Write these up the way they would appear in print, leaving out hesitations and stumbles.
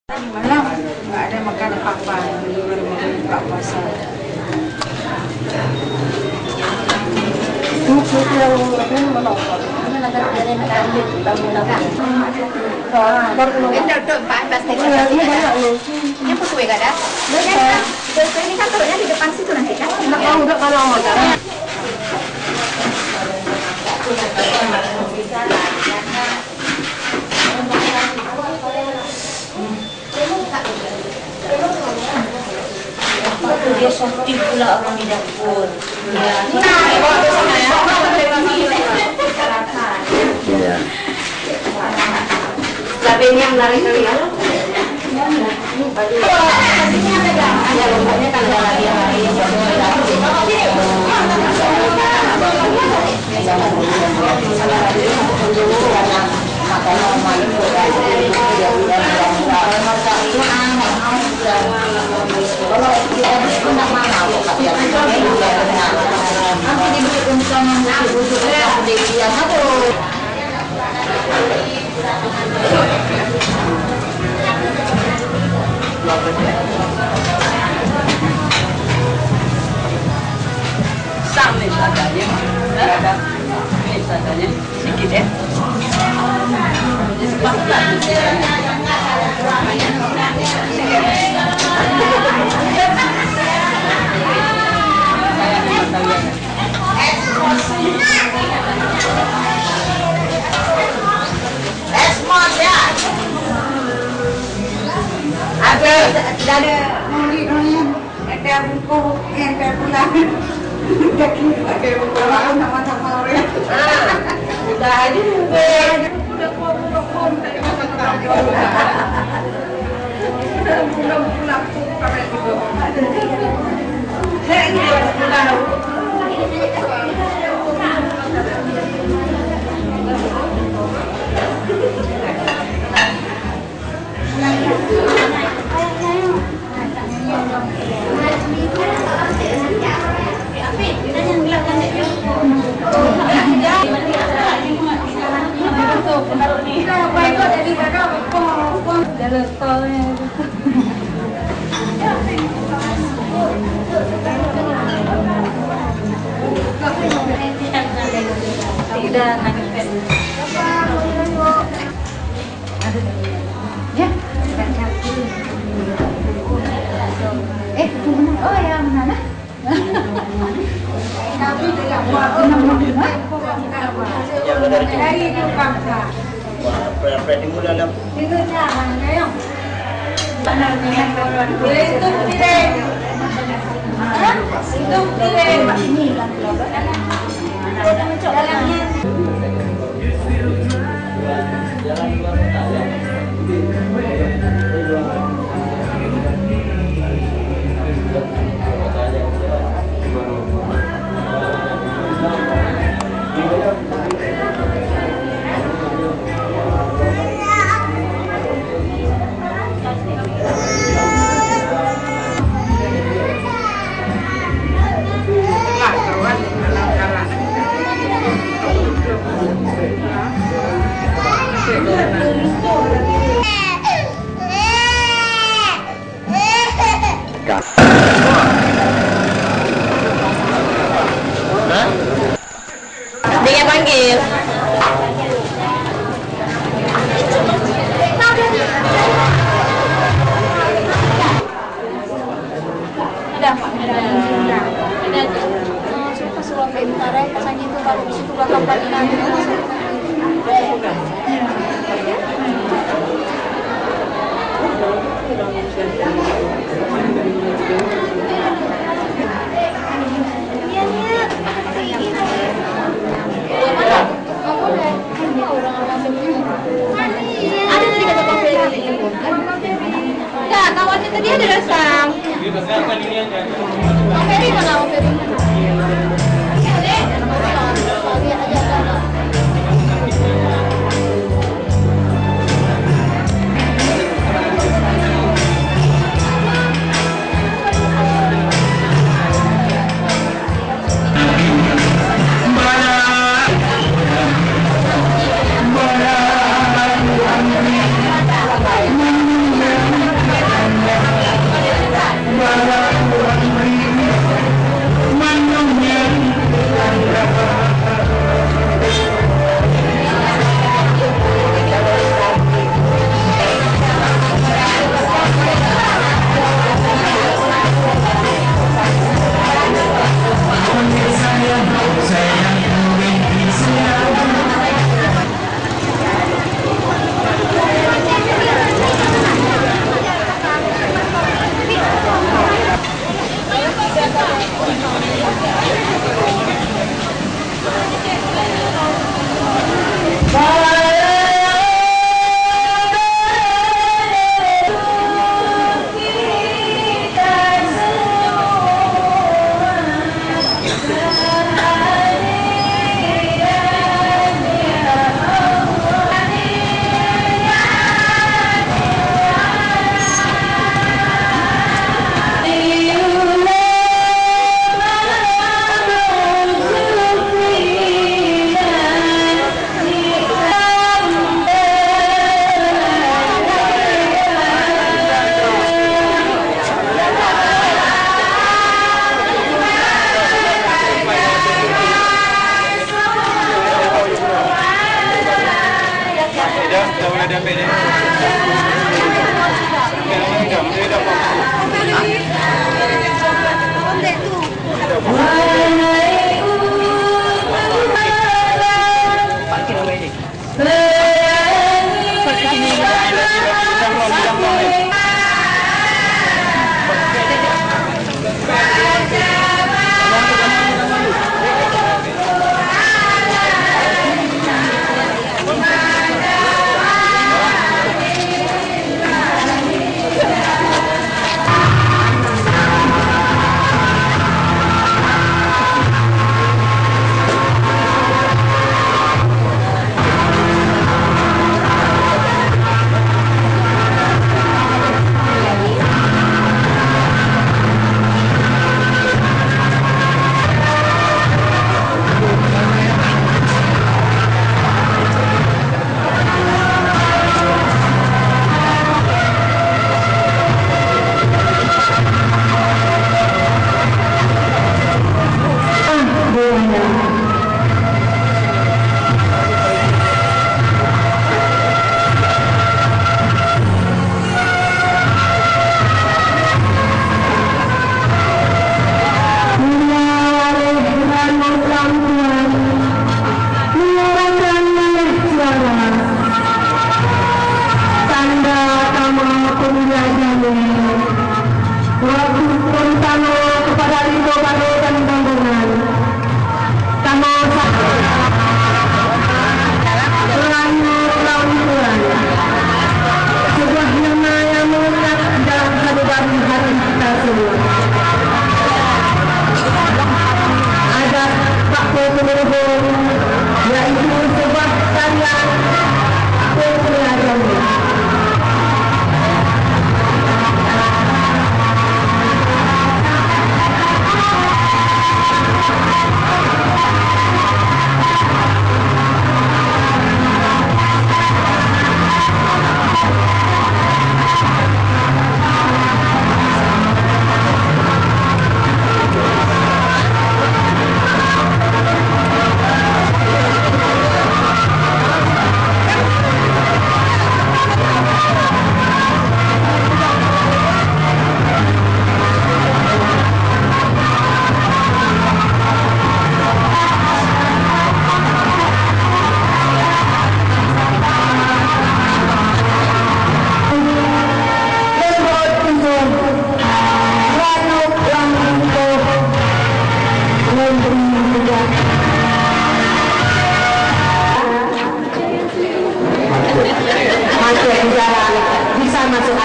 Malam nggak ada makan apa-apa, baru mau buka puasa. Ini kan turunnya di depan situ nanti kan? Udah kalau mau dia sakti pula orang di dapur. Iya. Labenya yang lari kali ya. Ya lombanya kan ada lagi yang lain. Sampai seadanya, ada ini seadanya sedikit ya. Ada murid-murid ada buku yang terpulang daging pakai buku sama-sama orang. Udah aja Udah pulang dari makan pulang pakai buku. Oh ya, mana? Tapi tidak buat dari itu bangsa. Berarti mudah dalam. Itu caranya yang benar dengan orang itu tidak. Itu tidak. Dalamnya. Dia panggil. Ada Pak. Ada. Suka Sulawesi Utara, pasangnya itu baru di situ belakang Padinan. Ada tadi kata Pak Ferry. Enggak, kawannya tadi ada datang. Pak Ferry mana Pak Ferry?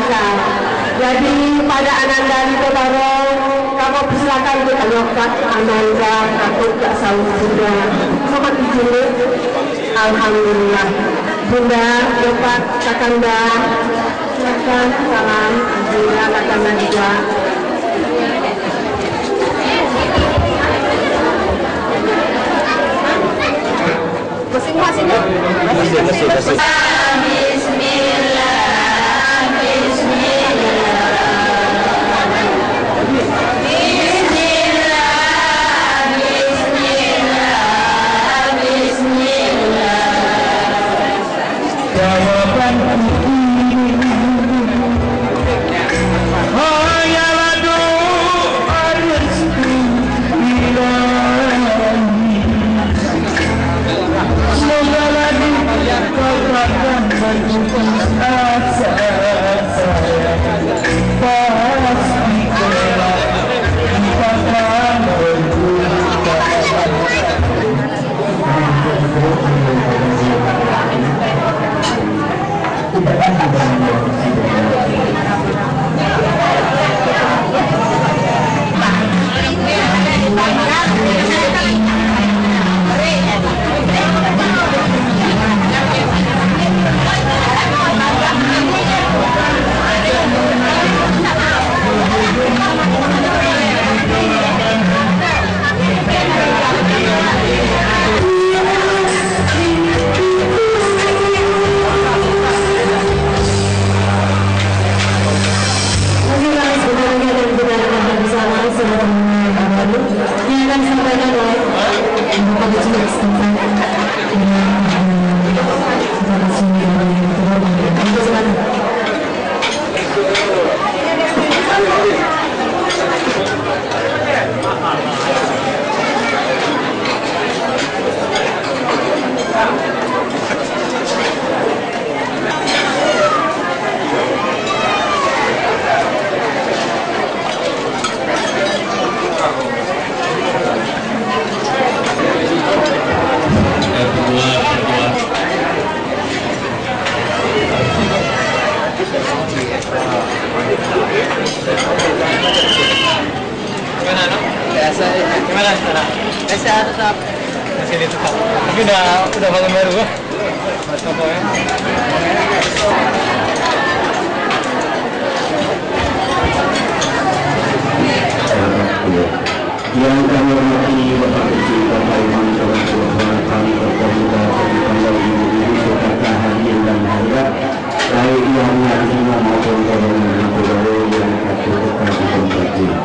akal. Jadi pada Ananda itu baru kamu persilakan kita nyokat Ananda takut gak sahur Bunda. Sobat izin. Alhamdulillah. Bunda, nyokat Kakanda. Silakan salam. Alhamdulillah Kakanda juga. Masing-masing. Masih. Masih di tetap. Tapi udah bangun baru gua. Mas Toto ya. Yang kami hormati Bapak Kecil Bapak Imam Tuhan kami berpemuda dari Kandang Ibu-Ibu serta hadirin dan hadirat baik yang hadirnya maupun golongan pegawai yang terdekat di tempat ini.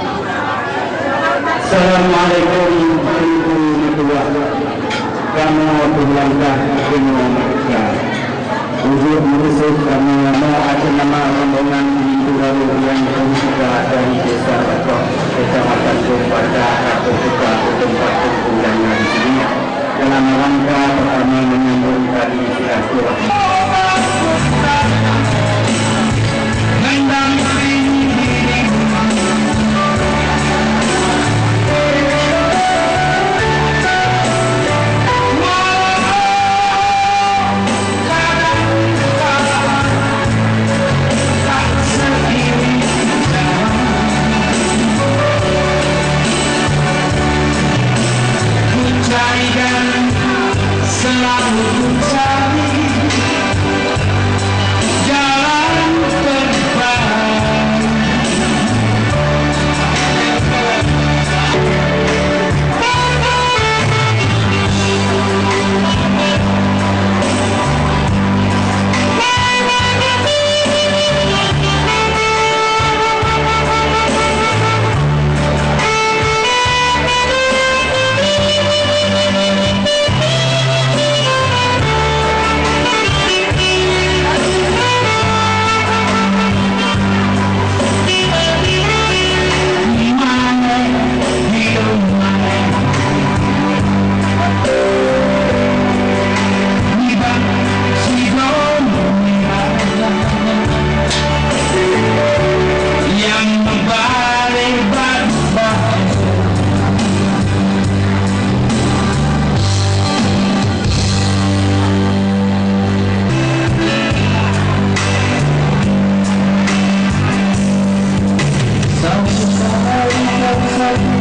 Assalamualaikum warahmatullahi wabarakatuh. Kami berlangkah dengan mereka. Wujud musuh kami mau ada nama rombongan itu lalu yang juga dari desa atau kecamatan Pada atau juga tempat undangan di sini dalam rangka pertama menyambung tadi silaturahmi. Bentar.